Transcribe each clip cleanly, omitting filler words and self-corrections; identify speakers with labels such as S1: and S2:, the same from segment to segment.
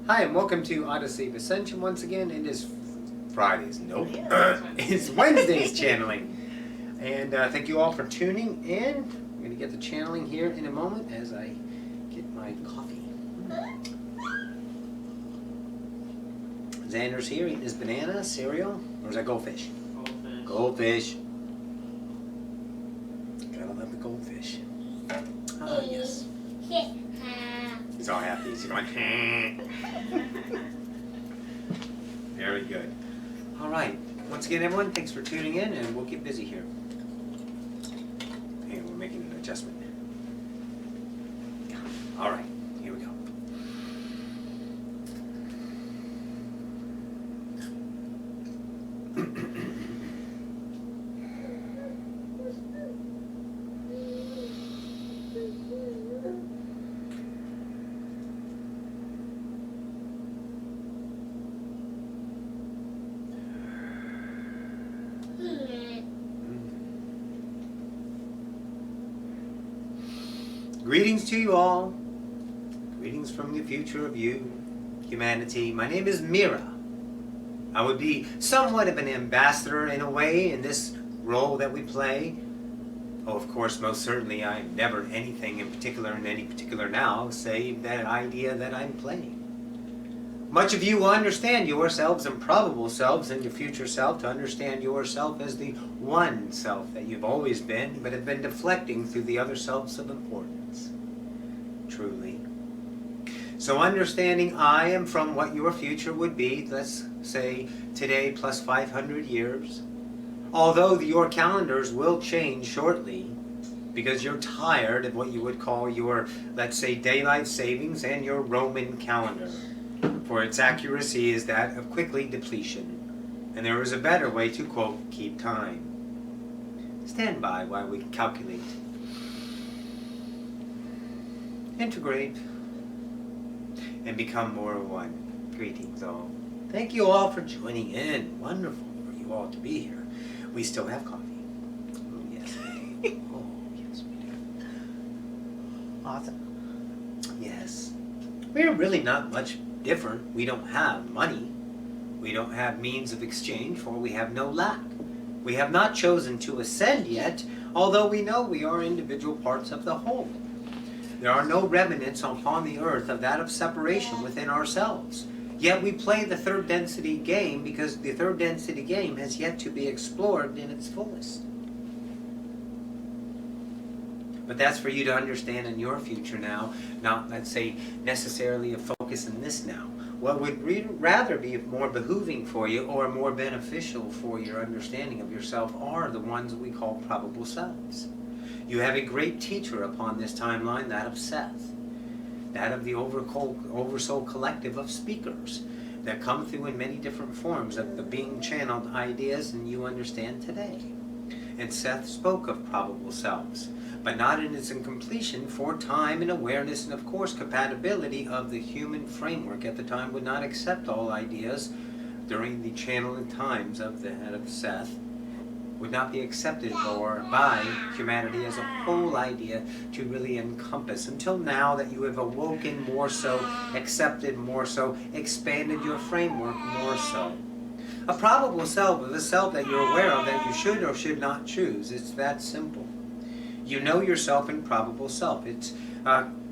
S1: Hi, and welcome to Odyssey of Ascension. Once again, it is Fridays. Nope. It's Wednesday's channeling. And thank you all for tuning in. I'm going to get the channeling here in a moment as I get my coffee. Xander's here eating his banana, cereal. Or is that goldfish? Goldfish. Gotta love the goldfish. Ah, yes. He's all happy. He's going, Very good. All right. Once again, everyone, thanks for tuning in, and we'll get busy here. And we're making an adjustment. All right. Here we go. Greetings to you all. Greetings from the future of you, humanity. My name is Mira. I would be somewhat of an ambassador in a way in this role that we play. Oh, of course, most certainly I am never anything in particular in any particular now, save that idea that I'm playing. Much of you will understand yourselves and probable selves and your future self to understand yourself as the one self that you've always been, but have been deflecting through the other selves of importance. Truly. So understanding I am from what your future would be, let's say today plus 500 years, although your calendars will change shortly because you're tired of what you would call your, let's say, daylight savings and your Roman calendar. For its accuracy is that of quickly depletion, and there is a better way to, quote, keep time. Stand by while we calculate. Integrate and become more one. Greetings all. Thank you all for joining in. Wonderful for you all to be here. We still have coffee. Oh, yes. Oh, yes, we do. Awesome. Yes. We're really not much different. We don't have money. We don't have means of exchange, for we have no lack. We have not chosen to ascend yet, although we know we are individual parts of the whole. There are no remnants upon the earth of that of separation within ourselves. Yet we play the third density game because the third density game has yet to be explored in its fullest. But that's for you to understand in your future now, not, let's say, necessarily a focus in this now. What would rather be more behooving for you or more beneficial for your understanding of yourself are the ones we call probable selves. You have a great teacher upon this timeline, that of Seth, that of the Oversoul collective of speakers that come through in many different forms of the being channeled ideas and you understand today. And Seth spoke of probable selves, but not in its incompletion, for time and awareness and, of course, compatibility of the human framework at the time would not accept all ideas during the channeling times of the head of Seth, would not be accepted by humanity as a whole idea to really encompass until now that you have awoken more so, accepted more so, expanded your framework more so. A probable self is a self that you're aware of that you should or should not choose. It's that simple. You know yourself in probable self. It's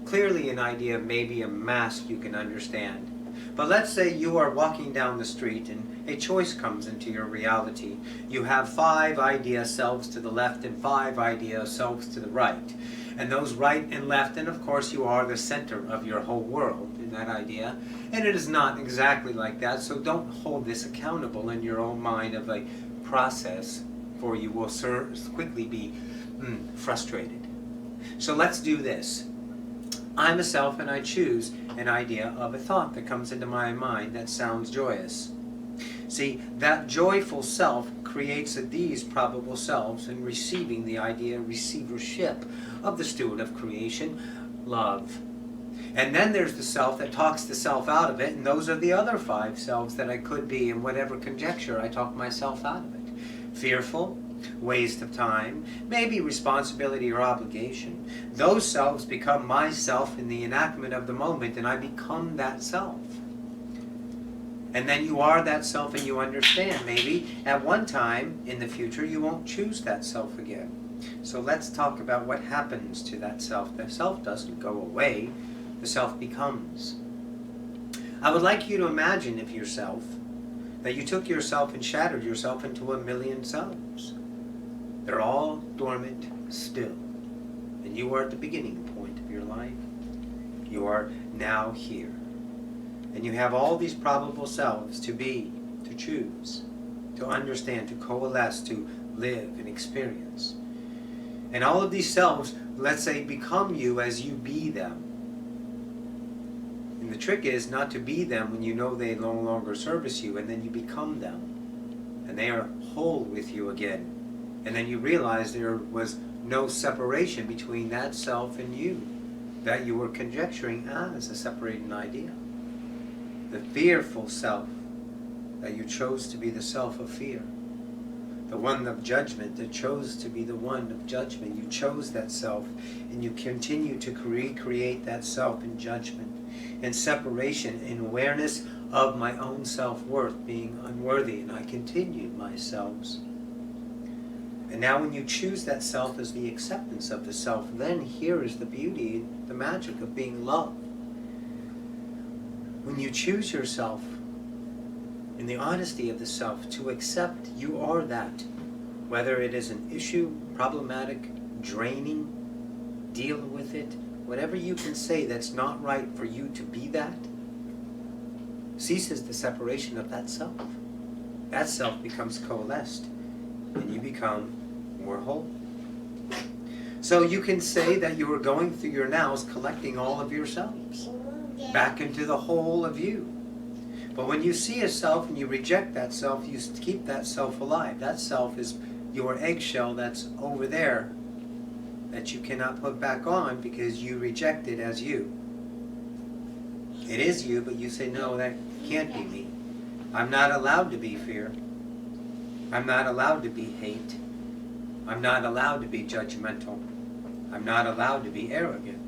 S1: clearly an idea of maybe a mask you can understand. But let's say you are walking down the street and a choice comes into your reality. You have 5 idea selves to the left and 5 idea selves to the right. And those right and left, and of course you are the center of your whole world in that idea. And it is not exactly like that, so don't hold this accountable in your own mind of a process, for you will quickly be frustrated. So let's do this. I'm a self and I choose an idea of a thought that comes into my mind that sounds joyous. See, that joyful self creates these probable selves in receiving the idea receivership of the steward of creation, love. And then there's the self that talks the self out of it, and those are the other 5 selves that I could be in whatever conjecture I talk myself out of it. Fearful, waste of time, maybe responsibility or obligation. Those selves become myself in the enactment of the moment, and I become that self. And then you are that self, and you understand maybe at one time in the future you won't choose that self again. So let's talk about what happens to that self. The self doesn't go away, the self becomes. I would like you to imagine if yourself, that you took yourself and shattered yourself into 1,000,000 selves. They're all dormant still. And you are at the beginning point of your life. You are now here. And you have all these probable selves to be, to choose, to understand, to coalesce, to live and experience. And all of these selves, let's say, become you as you be them. And the trick is not to be them when you know they no longer service you, and then you become them. And they are whole with you again. And then you realize there was no separation between that self and you, that you were conjecturing as a separating idea. The fearful self, that you chose to be the self of fear. The one of judgment that chose to be the one of judgment. You chose that self, and you continue to recreate that self in judgment, in separation, in awareness of my own self-worth being unworthy, and I continued my selves. And now when you choose that self as the acceptance of the self, then here is the beauty, the magic of being loved. When you choose yourself in the honesty of the self to accept you are that, whether it is an issue, problematic, draining, deal with it, whatever you can say that's not right for you to be that, ceases the separation of that self. That self becomes coalesced, and you become more whole. So you can say that you are going through your nows collecting all of yourselves back into the whole of you. But when you see a self and you reject that self, you keep that self alive. That self is your eggshell that's over there that you cannot put back on because you reject it as you. It is you, but you say, no, that can't be me. I'm not allowed to be fear. I'm not allowed to be hate. I'm not allowed to be judgmental. I'm not allowed to be arrogant.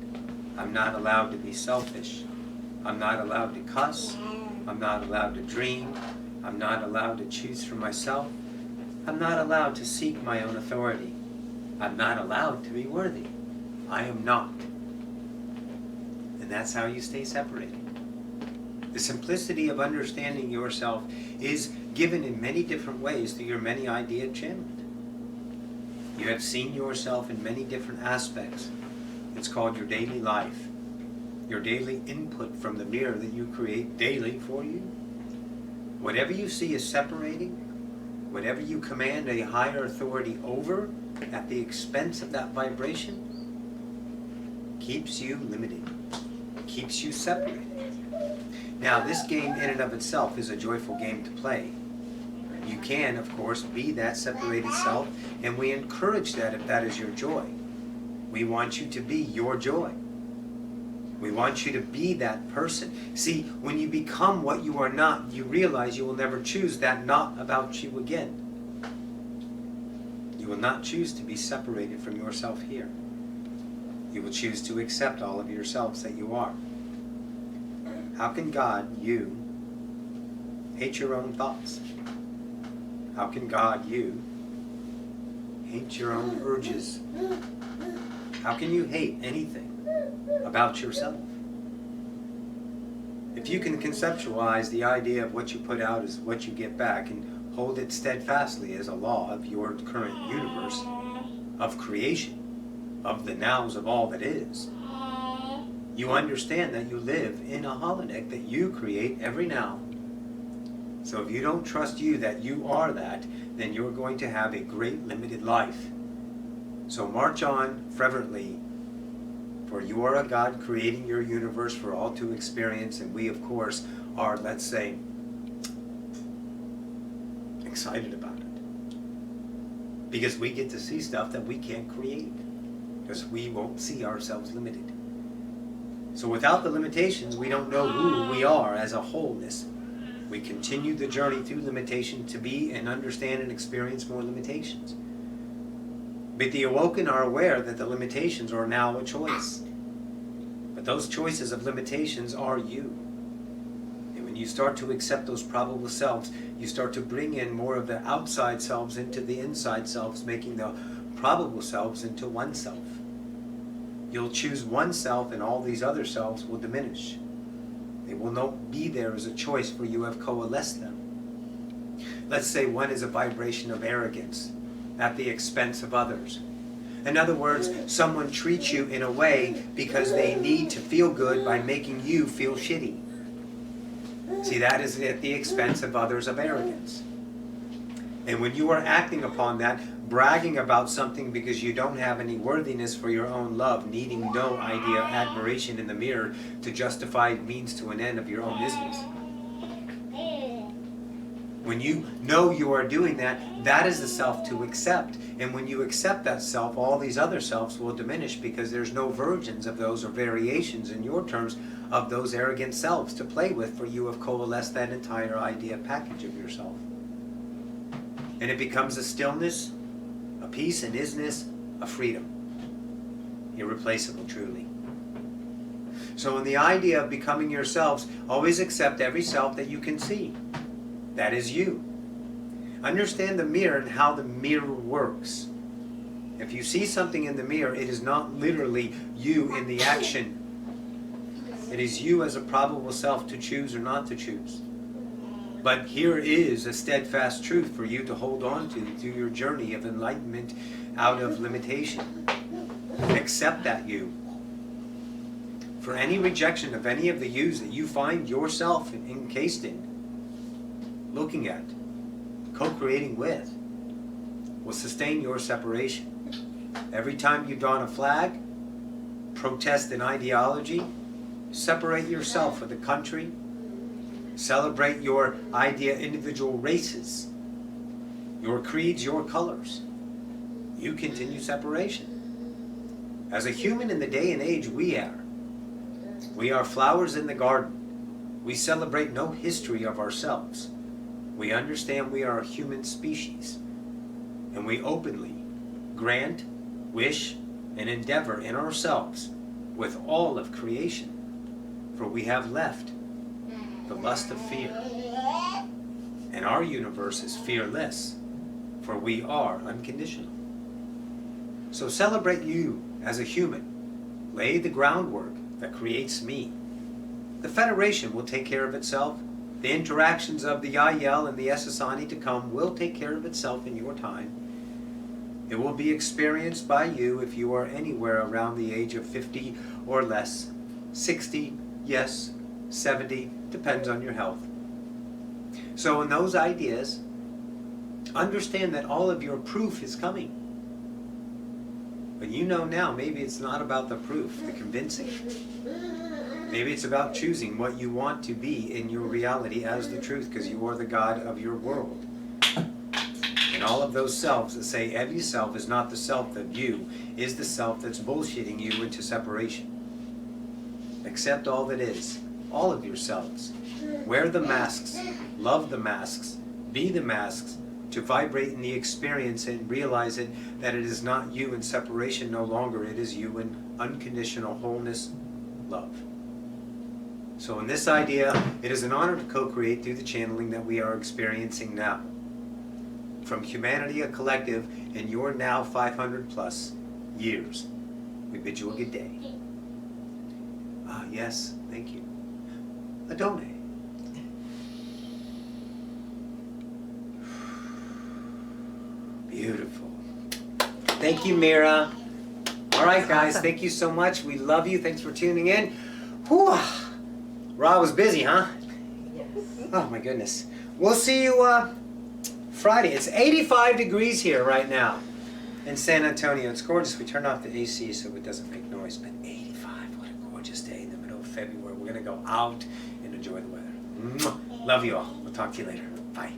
S1: I'm not allowed to be selfish. I'm not allowed to cuss. I'm not allowed to dream. I'm not allowed to choose for myself. I'm not allowed to seek my own authority. I'm not allowed to be worthy. I am not. And that's how you stay separated. The simplicity of understanding yourself is given in many different ways through your many idea channeled. You have seen yourself in many different aspects. It's called your daily life. Your daily input from the mirror that you create daily for you. Whatever you see is separating, whatever you command a higher authority over at the expense of that vibration, keeps you limited, keeps you separated. Now, this game in and of itself is a joyful game to play. You can, of course, be that separated self, and we encourage that if that is your joy. We want you to be your joy. We want you to be that person. See, when you become what you are not, you realize you will never choose that not about you again. You will not choose to be separated from yourself here. You will choose to accept all of yourselves that you are. How can God, you, hate your own thoughts? How can God, you, hate your own urges? How can you hate anything about yourself? If you can conceptualize the idea of what you put out is what you get back and hold it steadfastly as a law of your current universe, of creation, of the nows of all that is, you understand that you live in a holodeck that you create every now. So if you don't trust you that you are that, then you're going to have a great limited life. So march on fervently, for you are a God creating your universe for all to experience, and we of course are, let's say, excited about it. Because we get to see stuff that we can't create, because we won't see ourselves limited. So without the limitations, we don't know who we are as a wholeness. We continue the journey through limitation to be and understand and experience more limitations. But the awoken are aware that the limitations are now a choice. But those choices of limitations are you. And when you start to accept those probable selves, you start to bring in more of the outside selves into the inside selves, making the probable selves into one self. You'll choose one self and all these other selves will diminish. They will not be there as a choice, for you have coalesced them. Let's say one is a vibration of arrogance at the expense of others. In other words, someone treats you in a way because they need to feel good by making you feel shitty. See, that is at the expense of others of arrogance. And when you are acting upon that, bragging about something because you don't have any worthiness for your own love, needing no idea of admiration in the mirror to justify means to an end of your own business. When you know you are doing that, that is the self to accept. And when you accept that self, all these other selves will diminish because there's no versions of those or variations in your terms of those arrogant selves to play with, for you have coalesced that entire idea package of yourself. And it becomes a stillness, a peace, an isness, a freedom. Irreplaceable, truly. So in the idea of becoming yourselves, always accept every self that you can see. That is you. Understand the mirror and how the mirror works. If you see something in the mirror, it is not literally you in the action. It is you as a probable self to choose or not to choose. But here is a steadfast truth for you to hold on to through your journey of enlightenment out of limitation. Accept that you. For any rejection of any of the yous that you find yourself encased in, looking at, co-creating with, will sustain your separation. Every time you don a flag, protest an ideology, separate yourself with the country, celebrate your individual races, your creeds, your colors, you continue separation. As a human in the day and age we are flowers in the garden. We celebrate no history of ourselves. We understand we are a human species, and we openly grant, wish, and endeavor in ourselves with all of creation, for we have left the lust of fear, and our universe is fearless, for we are unconditional. So celebrate you as a human. Lay the groundwork that creates me. The Federation will take care of itself. The interactions of the Yael and the Essassani to come will take care of itself in your time. It will be experienced by you if you are anywhere around the age of 50 or less. 60, yes, 70, depends on your health. So in those ideas, understand that all of your proof is coming. But you know now, maybe it's not about the proof, the convincing. Maybe it's about choosing what you want to be in your reality as the truth, because you are the God of your world. And all of those selves that say every self is not the self of you, is the self that's bullshitting you into separation. Accept all that is, all of yourselves. Wear the masks, love the masks, be the masks, to vibrate in the experience and realize it, that it is not you in separation no longer, it is you in unconditional wholeness, love. So in this idea, it is an honor to co-create through the channeling that we are experiencing now. From humanity, a collective, in your now 500 plus years. We bid you a good day. Ah, yes, thank you. Adone. Beautiful. Thank you, Mira. All right, guys, thank you so much. We love you. Thanks for tuning in. Whew. Ra was busy, huh?
S2: Yes.
S1: Oh, my goodness. We'll see you Friday. It's 85 degrees here right now in San Antonio. It's gorgeous. We turned off the AC so it doesn't make noise, but 85, what a gorgeous day in the middle of February. We're going to go out and enjoy the weather. Mwah. Love you all. We'll talk to you later. Bye.